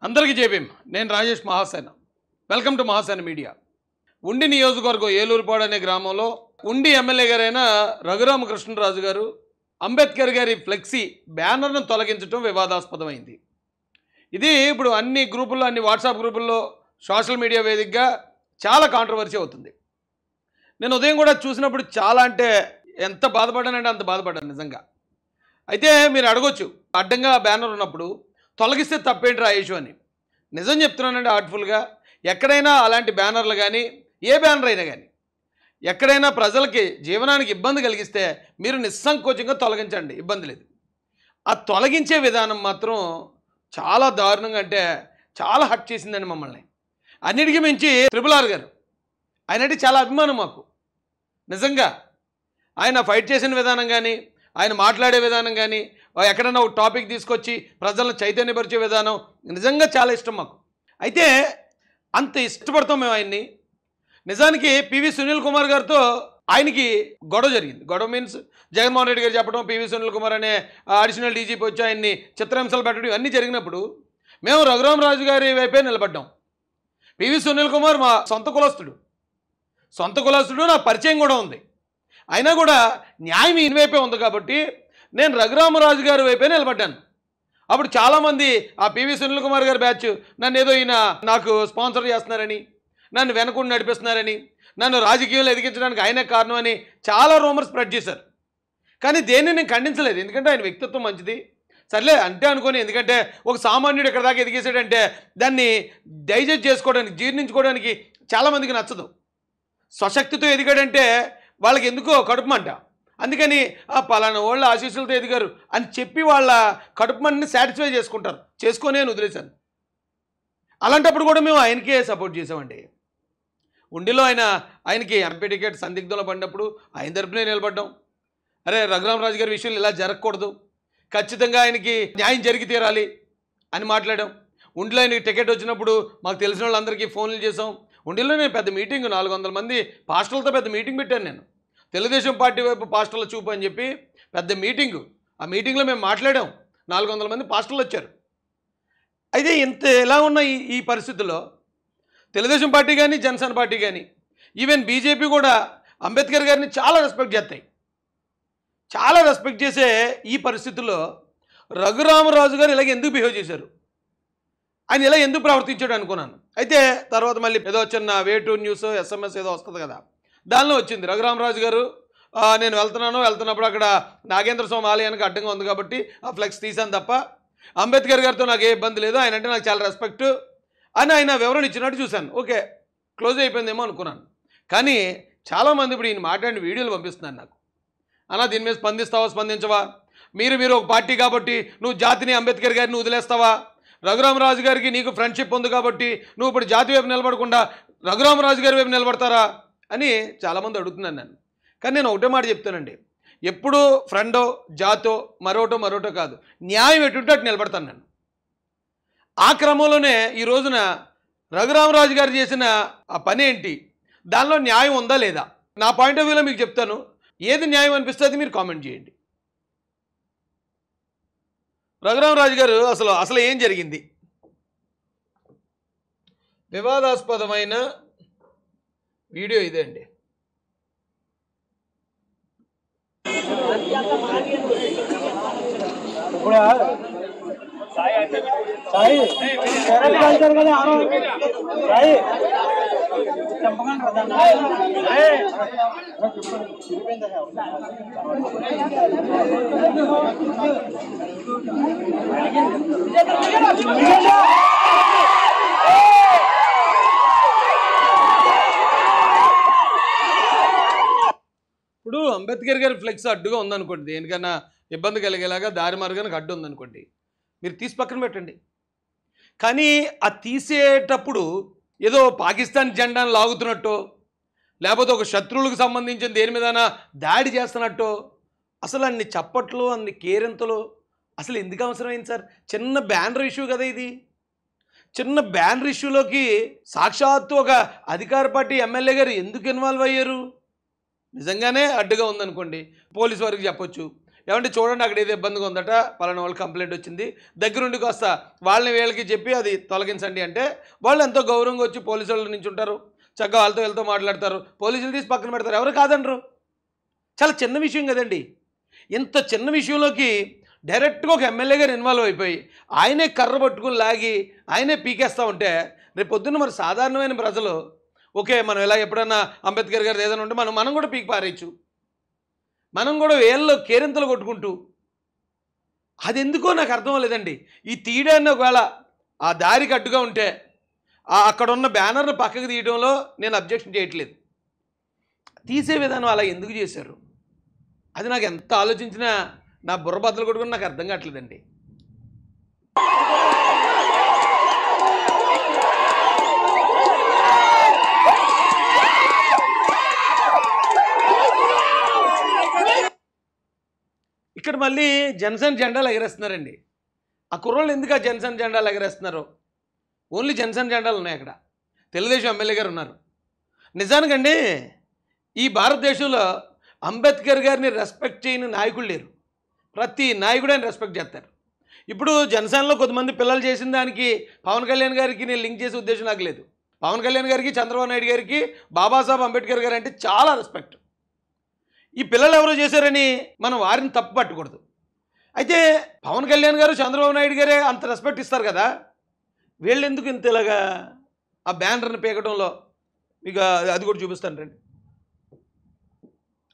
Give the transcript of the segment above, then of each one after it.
అందరికీ జేబీఎం. నేను Rajesh Mahasena. Welcome to Mahasena media. ఉండి నియోజకవర్గం ఏలూరుపాడు అనే గ్రామంలో ఉండి ఎమ్మెల్యే గారైన రఘురామకృష్ణరాజు గారు అంబేద్కర్ గారి ఫ్లెక్సీ బ్యానర్ను తొలగించడం వివాదాస్పదమైంది. ఇది ఇప్పుడు అన్ని గ్రూపుల్లో, అన్ని వాట్సాప్ గ్రూపుల్లో, సోషల్ మీడియా వేదికగా చాలా కాంట్రవర్సీ అవుతుంది. నేను ఉదయం కూడా చూసినప్పుడు చాలా అంటే ఎంత బాధపడ్డానంటే అంత బాధపడ్డాను నిజంగా. అయితే మీరు అడగొచ్చు, అడ్డంగా బ్యానర్ ఉన్నప్పుడు తొలగిస్తే తప్పేంటి రాయేషు అని. నిజం చెప్తున్నానండి ఆర్ట్ఫుల్గా. ఎక్కడైనా అలాంటి బ్యానర్లు కానీ, ఏ బ్యానర్ అయినా కానీ, ఎక్కడైనా ప్రజలకి జీవనానికి ఇబ్బంది కలిగిస్తే మీరు నిస్సంకోచంగా తొలగించండి, ఇబ్బంది లేదు. ఆ తొలగించే విధానం మాత్రం చాలా దారుణంగా, అంటే చాలా హర్ట్ చేసిందండి మమ్మల్ని. అన్నిటికీ మించి RRR గారు, ఆయనంటే చాలా అభిమానం మాకు నిజంగా. ఆయన ఫైట్ చేసిన విధానం కానీ, ఆయన మాట్లాడే విధానం కానీ, ఎక్కడైనా ఒక టాపిక్ తీసుకొచ్చి ప్రజలను చైతన్యపరిచే విధానం నిజంగా చాలా ఇష్టం మాకు. అయితే అంత ఇష్టపడతాం మేము ఆయన్ని. నిజానికి పివి సునీల్ కుమార్ గారితో ఆయనకి గొడవ జరిగింది. గొడవ మీన్స్ జగన్మోహన్ రెడ్డి గారు చెప్పడం, పివి సునీల్ కుమార్ అనే అడిషనల్ డీజీపీ వచ్చి ఆయన్ని చిత్రహింసలు పెట్టడం, ఇవన్నీ జరిగినప్పుడు మేము రఘురామరాజు గారి వైపే నిలబడ్డాం. పివి సునీల్ కుమార్ మా సొంత కులస్తుడు, నాకు పరిచయం కూడా ఉంది. అయినా కూడా న్యాయం ఈయన వైపే ఉంది కాబట్టి నేను రఘురామరాజు గారి వైపే నిలబడ్డాను. అప్పుడు చాలామంది ఆ పివి సునీల్ కుమార్ గారి బ్యాచ్ నన్ను ఏదో ఈయన నాకు స్పాన్సర్ చేస్తున్నారని, నన్ను వెనకుండి నడిపిస్తున్నారని, నన్ను రాజకీయంలో ఎదిగించడానికి ఆయనే కారణం అని చాలా రూమర్స్ స్ప్రెడ్ చేశారు. కానీ దేన్ని నేను ఖండించలేదు, ఎందుకంటే ఆయన వ్యక్తిత్వం మంచిది. సర్లే అంటే అనుకోని, ఎందుకంటే ఒక సామాన్యుడు ఇక్కడ దాకా ఎదిగేసాడంటే దాన్ని డైజెస్ట్ చేసుకోవడానికి, జీర్ణించుకోవడానికి చాలామందికి నచ్చదు. స్వశక్తితో ఎదిగాడంటే వాళ్ళకి ఎందుకో కడుపుమంట. అందుకని ఆ పలానా వాళ్ళ ఆశీస్సులతో ఎదిగారు అని చెప్పి వాళ్ళ కడుపుమంటని సాటిస్ఫై చేసుకుంటారు. చేసుకొని నేను వదిలేశాను. అలాంటప్పుడు కూడా మేము ఆయనకే సపోర్ట్ చేసామండి. ఉండిలో ఆయనకి ఎంపీ టికెట్ సందిగ్ధంలో పడినప్పుడు ఆయన తరపునే నిలబడ్డాం. అరే రఘురామరాజు గారి విషయంలో ఇలా జరగకూడదు, ఖచ్చితంగా ఆయనకి న్యాయం జరిగి తీరాలి అని మాట్లాడాం. ఉండిలో ఆయనకి టికెట్ వచ్చినప్పుడు మాకు తెలిసిన వాళ్ళందరికీ ఫోన్లు చేసాం. ఉండిలో నేను పెద్ద మీటింగ్, 400 మంది పాస్టర్లతో పెద్ద మీటింగ్ పెట్టాను నేను. తెలుగుదేశం పార్టీ వైపు పాస్టర్ల చూపు అని చెప్పి పెద్ద మీటింగు. ఆ మీటింగ్లో మేము మాట్లాడాం. 400 మంది పాస్టర్లు వచ్చారు. అయితే ఇంత ఎలా ఉన్న ఈ పరిస్థితుల్లో తెలుగుదేశం పార్టీ కానీ, జనసేన పార్టీ కానీ, ఈవెన్ బీజేపీ కూడా అంబేద్కర్ గారిని చాలా రెస్పెక్ట్ చేస్తాయి. చాలా రెస్పెక్ట్ చేసే ఈ పరిస్థితుల్లో రఘురామరాజు గారు ఇలాగ ఎందుకు బిహేవ్ చేశారు, ఆయన ఇలా ఎందుకు ప్రవర్తించాడు అనుకున్నాను. అయితే తర్వాత మళ్ళీ ఏదో చిన్న వే2 న్యూస్ SMS ఏదో వస్తుంది కదా, దానిలో వచ్చింది రఘురామరాజు గారు నేను వెళ్తున్నప్పుడు అక్కడ నాగేంద్ర స్వామి ఆలయానికి అడ్డంగా ఉంది కాబట్టి ఆ ఫ్లెక్స్ తీశాను తప్ప అంబేద్కర్ గారితో నాకు ఏ ఇబ్బంది లేదు, ఆయన అంటే నాకు చాలా రెస్పెక్ట్ అని ఆయన వివరణ ఇచ్చినట్టు చూశాను. ఓకే, క్లోజ్ అయిపోయిందేమో అనుకున్నాను. కానీ చాలామంది ఇప్పుడు ఈయన మాట్లాడిన వీడియోలు పంపిస్తున్నాను నాకు. అన్నా దీని మీద స్పందిస్తావా, స్పందించవా? మీరు ఒక పార్టీ కాబట్టి నువ్వు జాతిని, అంబేద్కర్ గారిని వదిలేస్తావా? రఘురామరాజు గారికి నీకు ఫ్రెండ్షిప్ ఉంది కాబట్టి నువ్వు ఇప్పుడు జాతి వైపు నిలబడకుండా రఘురామరాజు గారి వైపు నిలబడతారా అని చాలామంది అడుగుతున్నాను నేను. కానీ నేను ఒకటే మాట చెప్తానండి, ఎప్పుడూ ఫ్రెండో, జాతో, మరోటో కాదు, న్యాయం ఎటుంటే అటు నిలబడతాను నేను. ఆ క్రమంలోనే ఈ రోజున రఘురామరాజు గారు చేసిన ఆ పని ఏంటి, దానిలో న్యాయం ఉందా లేదా? నా పాయింట్ ఆఫ్ వ్యూలో మీకు చెప్తాను. ఏది న్యాయం అనిపిస్తుంది మీరు కామెంట్ చేయండి. రఘురామరాజు గారు అసలు ఏం జరిగింది? వివాదాస్పదమైన వీడియో ఇదే అండి. ఇప్పుడు అంబేద్కర్ గారి ఫ్లెక్స్ అడ్డుగా ఉందనుకోండి, దేనికన్నా ఇబ్బంది కలిగేలాగా దారి మార్గానికి అడ్డు ఉందనుకోండి, మీరు తీసి పక్కన పెట్టండి. కానీ ఆ తీసేటప్పుడు ఏదో పాకిస్తాన్ జెండాను లాగుతున్నట్టు, లేకపోతే ఒక శత్రువులకు సంబంధించిన దేని మీదైనా దాడి చేస్తున్నట్టు, అసలు అన్ని చప్పట్లు, అన్ని కేరింతలు అసలు ఎందుకు అవసరమైంది సార్? చిన్న బ్యానర్ ఇష్యూ కదా ఇది. చిన్న బ్యానర్ ఇష్యూలోకి సాక్షాత్తు ఒక అధికార పార్టీ ఎమ్మెల్యే గారు ఎందుకు ఇన్వాల్వ్ అయ్యారు? నిజంగానే అడ్డుగా ఉందనుకోండి, పోలీసు వారికి చెప్పొచ్చు, ఏమంటే చూడండి అక్కడ ఏదో ఇబ్బందిగా ఉందట, పలానా వాళ్ళకి కంప్లైంట్ వచ్చింది, దగ్గరుండి కాస్త వాళ్ళని వీళ్ళకి చెప్పి అది తొలగించండి అంటే వాళ్ళు ఎంతో గౌరవంగా వచ్చి పోలీసు వాళ్ళ నుంచి ఉంటారు, చక్కగా వాళ్ళతో వీళ్ళతో మాట్లాడతారు, పోలీసులు తీసి పక్కన పెడతారు, ఎవరు కాదనరు. చాలా చిన్న విషయం కదండి. ఇంత చిన్న విషయంలోకి డైరెక్ట్గా ఒక ఎమ్మెల్యే గారు ఇన్వాల్వ్ అయిపోయి ఆయనే కర్ర పట్టుకుని లాగి ఆయనే పీకేస్తూ ఉంటే రేపు పొద్దున్న మరి సాధారణమైన ప్రజలు ఓకే మనం ఇలా ఎప్పుడన్నా అంబేద్కర్ గారు ఏదైనా ఉంటే మనం కూడా పీకి పారేయచ్చు, మనం కూడా వేళ్ళలో కేరింతలు కొట్టుకుంటూ, అది ఎందుకో నాకు అర్థం లేదండి. ఈ తీయడాన్ని ఒకవేళ ఆ దారికి అడ్డుగా ఉంటే అక్కడ ఉన్న బ్యానర్ను పక్కకు తీయడంలో నేను అబ్జెక్షన్ చేయట్లేదు, తీసే విధానం అలా ఎందుకు చేశారు అది నాకు ఎంత ఆలోచించినా నా బుర్ర బద్దలు కొట్టుకుని నాకు అర్థం కావట్లేదండి. ఇక్కడ మళ్ళీ జనసేన జెండాలు ఎగరేస్తున్నారండి. ఆ కుర్రోళ్ళు ఎందుకు ఆ జనసేన జెండాలు ఎగరేస్తున్నారు? ఓన్లీ జనసేన జెండాలు ఉన్నాయి అక్కడ, తెలుగుదేశం ఎమ్మెల్యే గారు ఉన్నారు. నిజానికండి ఈ భారతదేశంలో అంబేద్కర్ గారిని రెస్పెక్ట్ చేయని నాయకులు లేరు. ప్రతి నాయకుడు ఆయన రెస్పెక్ట్ చేస్తారు. ఇప్పుడు జనసేనలో కొంతమంది పిల్లలు చేసిన దానికి పవన్ కళ్యాణ్ గారికి నేను లింక్ చేసే ఉద్దేశం నాకు లేదు. పవన్ కళ్యాణ్ గారికి, చంద్రబాబు నాయుడు గారికి, బాబాసాహెబ్ అంబేద్కర్ గారు అంటే చాలా రెస్పెక్ట్. ఈ పిల్లలు ఎవరో చేశారని మనం వారిని తప్పు పట్టకూడదు. అయితే పవన్ కళ్యాణ్ గారు, చంద్రబాబు నాయుడు గారే అంత రెస్పెక్ట్ ఇస్తారు కదా, వీళ్ళు ఎందుకు ఇంత ఇలాగా ఆ బ్యానర్ని పీకడంలో మీకు అది కూడా చూపిస్తాను రండి.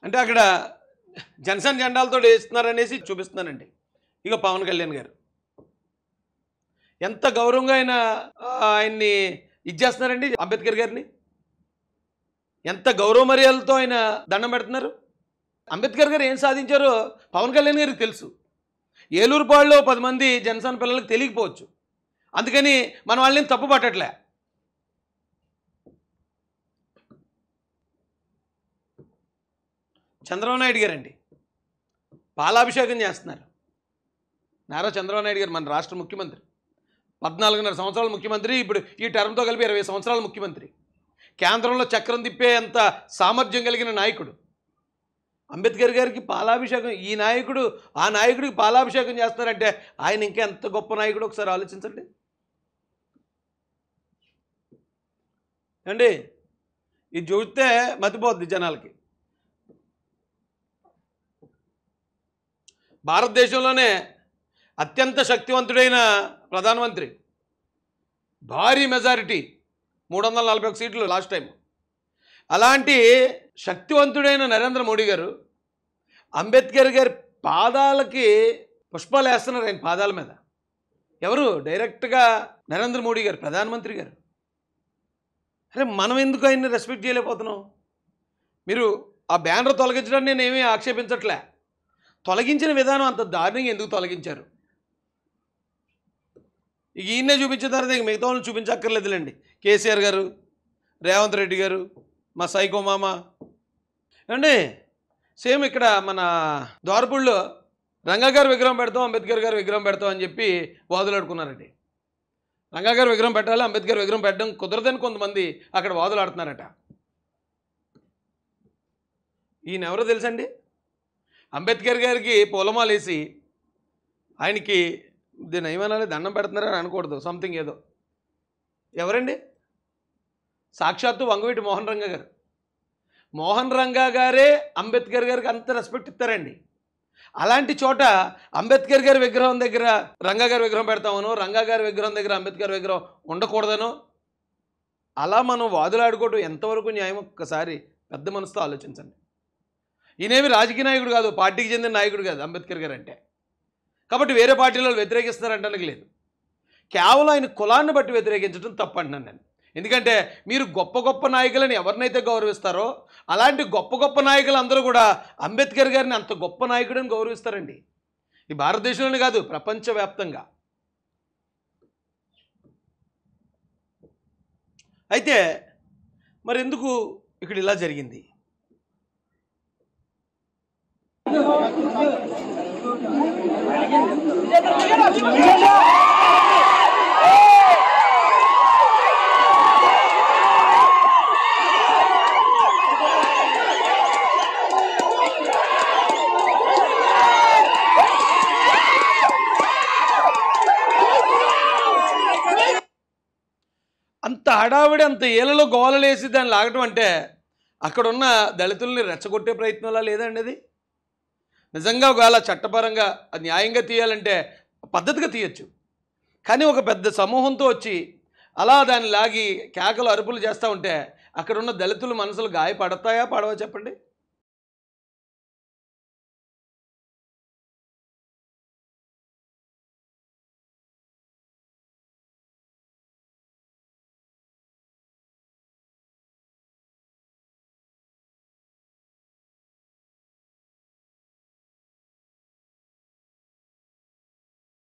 అంటే అక్కడ జనసేన జెండాలతో వేస్తున్నారనేసి చూపిస్తున్నానండి. ఇక పవన్ కళ్యాణ్ గారు ఎంత గౌరవంగా ఆయన్ని ఇచ్చేస్తున్నారండి, అంబేద్కర్ గారిని ఎంత గౌరవ మర్యాదలతో ఆయన దండం పెడుతున్నారు. అంబేద్కర్ గారు ఏం సాధించారో పవన్ కళ్యాణ్ గారికి తెలుసు. ఏలూరుపాడులో 10 మంది జనసేన పిల్లలకు తెలియకపోవచ్చు, అందుకని మనం వాళ్ళని తప్పు పట్టట్లే. చంద్రబాబు నాయుడు గారండి పాలాభిషేకం చేస్తున్నారు. నారా చంద్రబాబు నాయుడు గారు మన రాష్ట్ర ముఖ్యమంత్రి, 14.5 సంవత్సరాల ముఖ్యమంత్రి, ఇప్పుడు ఈ టర్మ్తో కలిపి 20 సంవత్సరాల ముఖ్యమంత్రి, కేంద్రంలో చక్రం తిప్పే అంత సామర్థ్యం కలిగిన నాయకుడు. అంబేద్కర్ గారికి పాలాభిషేకం, ఈ నాయకుడు ఆ నాయకుడికి పాలాభిషేకం చేస్తున్నారంటే ఆయన ఇంకా ఎంత గొప్ప నాయకుడు ఒకసారి ఆలోచించండి అండి. ఇది చూస్తే మతిపోద్ది జనాలకి. భారతదేశంలోనే అత్యంత శక్తివంతుడైన ప్రధానమంత్రి, భారీ మెజారిటీ 341 సీట్లు లాస్ట్ టైం. అలాంటి శక్తివంతుడైన నరేంద్ర మోడీ గారు అంబేద్కర్ గారి పాదాలకి పుష్పాలు వేస్తున్నారు. ఆయన పాదాల మీద ఎవరు? డైరెక్ట్గా నరేంద్ర మోడీ గారు, ప్రధానమంత్రి గారు. అరే మనం ఎందుకు ఆయన్ని రెస్పెక్ట్ చేయలేకపోతున్నాం? మీరు ఆ బ్యానర్ తొలగించడానికి నేనేమీ ఆక్షేపించట్లే, తొలగించిన విధానం అంత దారుణంగా ఎందుకు తొలగించారు? ఇక ఈయన్నే చూపించిన తర్వాత ఇక మిగతా వాళ్ళని చూపించక్కర్లేదులేండి. కేసీఆర్ గారు, రేవంత్ రెడ్డి గారు, మా సైకో మామ అండి. సేమ్ ఇక్కడ మన ద్వారపూడిలో రంగా గారు విగ్రహం పెడతాం, అంబేద్కర్ గారు విగ్రహం పెడతాం అని చెప్పి వాదులాడుకున్నారండి. రంగా గారు విగ్రహం పెట్టాలి, అంబేద్కర్ విగ్రహం పెట్టడం కుదరదని కొంతమంది అక్కడ వాదులాడుతున్నారట. ఈయన ఎవరో తెలుసండి? అంబేద్కర్ గారికి పూలమాల వేసి ఆయనకి దీన్ని ఏమనాలి, దండం పెడుతున్నారని అనకూడదు, సంథింగ్ ఏదో. ఎవరండి? సాక్షాత్తు వంగవీటి మోహన్ రంగా గారు. మోహన్ రంగా గారే అంబేద్కర్ గారికి అంత రెస్పెక్ట్ ఇస్తారండి. అలాంటి చోట అంబేద్కర్ గారి విగ్రహం దగ్గర రంగా గారి విగ్రహం పెడతామనో, రంగా గారి విగ్రహం దగ్గర అంబేద్కర్ విగ్రహం ఉండకూడదనో అలా మనం వాదులాడుకోవడం ఎంతవరకు న్యాయం? ఒక్కసారి పెద్ద మనసుతో ఆలోచించండి. ఈయనేమి రాజకీయ నాయకుడు కాదు, పార్టీకి చెందిన నాయకుడు కాదు అంబేద్కర్ గారు అంటే. కాబట్టి వేరే పార్టీలో వ్యతిరేకిస్తున్నారంటానికి లేదు, కేవలం ఆయన కులాన్ని బట్టి వ్యతిరేకించడం తప్పంటున్నాను నేను. ఎందుకంటే మీరు గొప్ప గొప్ప నాయకులను ఎవరినైతే గౌరవిస్తారో అలాంటి గొప్ప గొప్ప నాయకులు అందరూ కూడా అంబేద్కర్ గారిని అంత గొప్ప నాయకుడిని గౌరవిస్తారండి. ఈ భారతదేశంలోనే కాదు, ప్రపంచవ్యాప్తంగా. అయితే మరి ఎందుకు ఇక్కడ ఇలా జరిగింది? అంత హడావిడి అంత ఏళ్ళలో గోలలేసి దాన్ని లాగటం అంటే అక్కడున్న దళితుల్ని రెచ్చగొట్టే ప్రయత్నంలా లేదండి అది. నిజంగా ఒకవేళ చట్టపరంగా అది న్యాయంగా తీయాలంటే పద్ధతిగా తీయచ్చు. కానీ ఒక పెద్ద సమూహంతో వచ్చి అలా దాన్ని లాగి కేకలు అరుపులు చేస్తూ ఉంటే అక్కడున్న దళితుల మనసులు గాయపడతాయా పడవా చెప్పండి.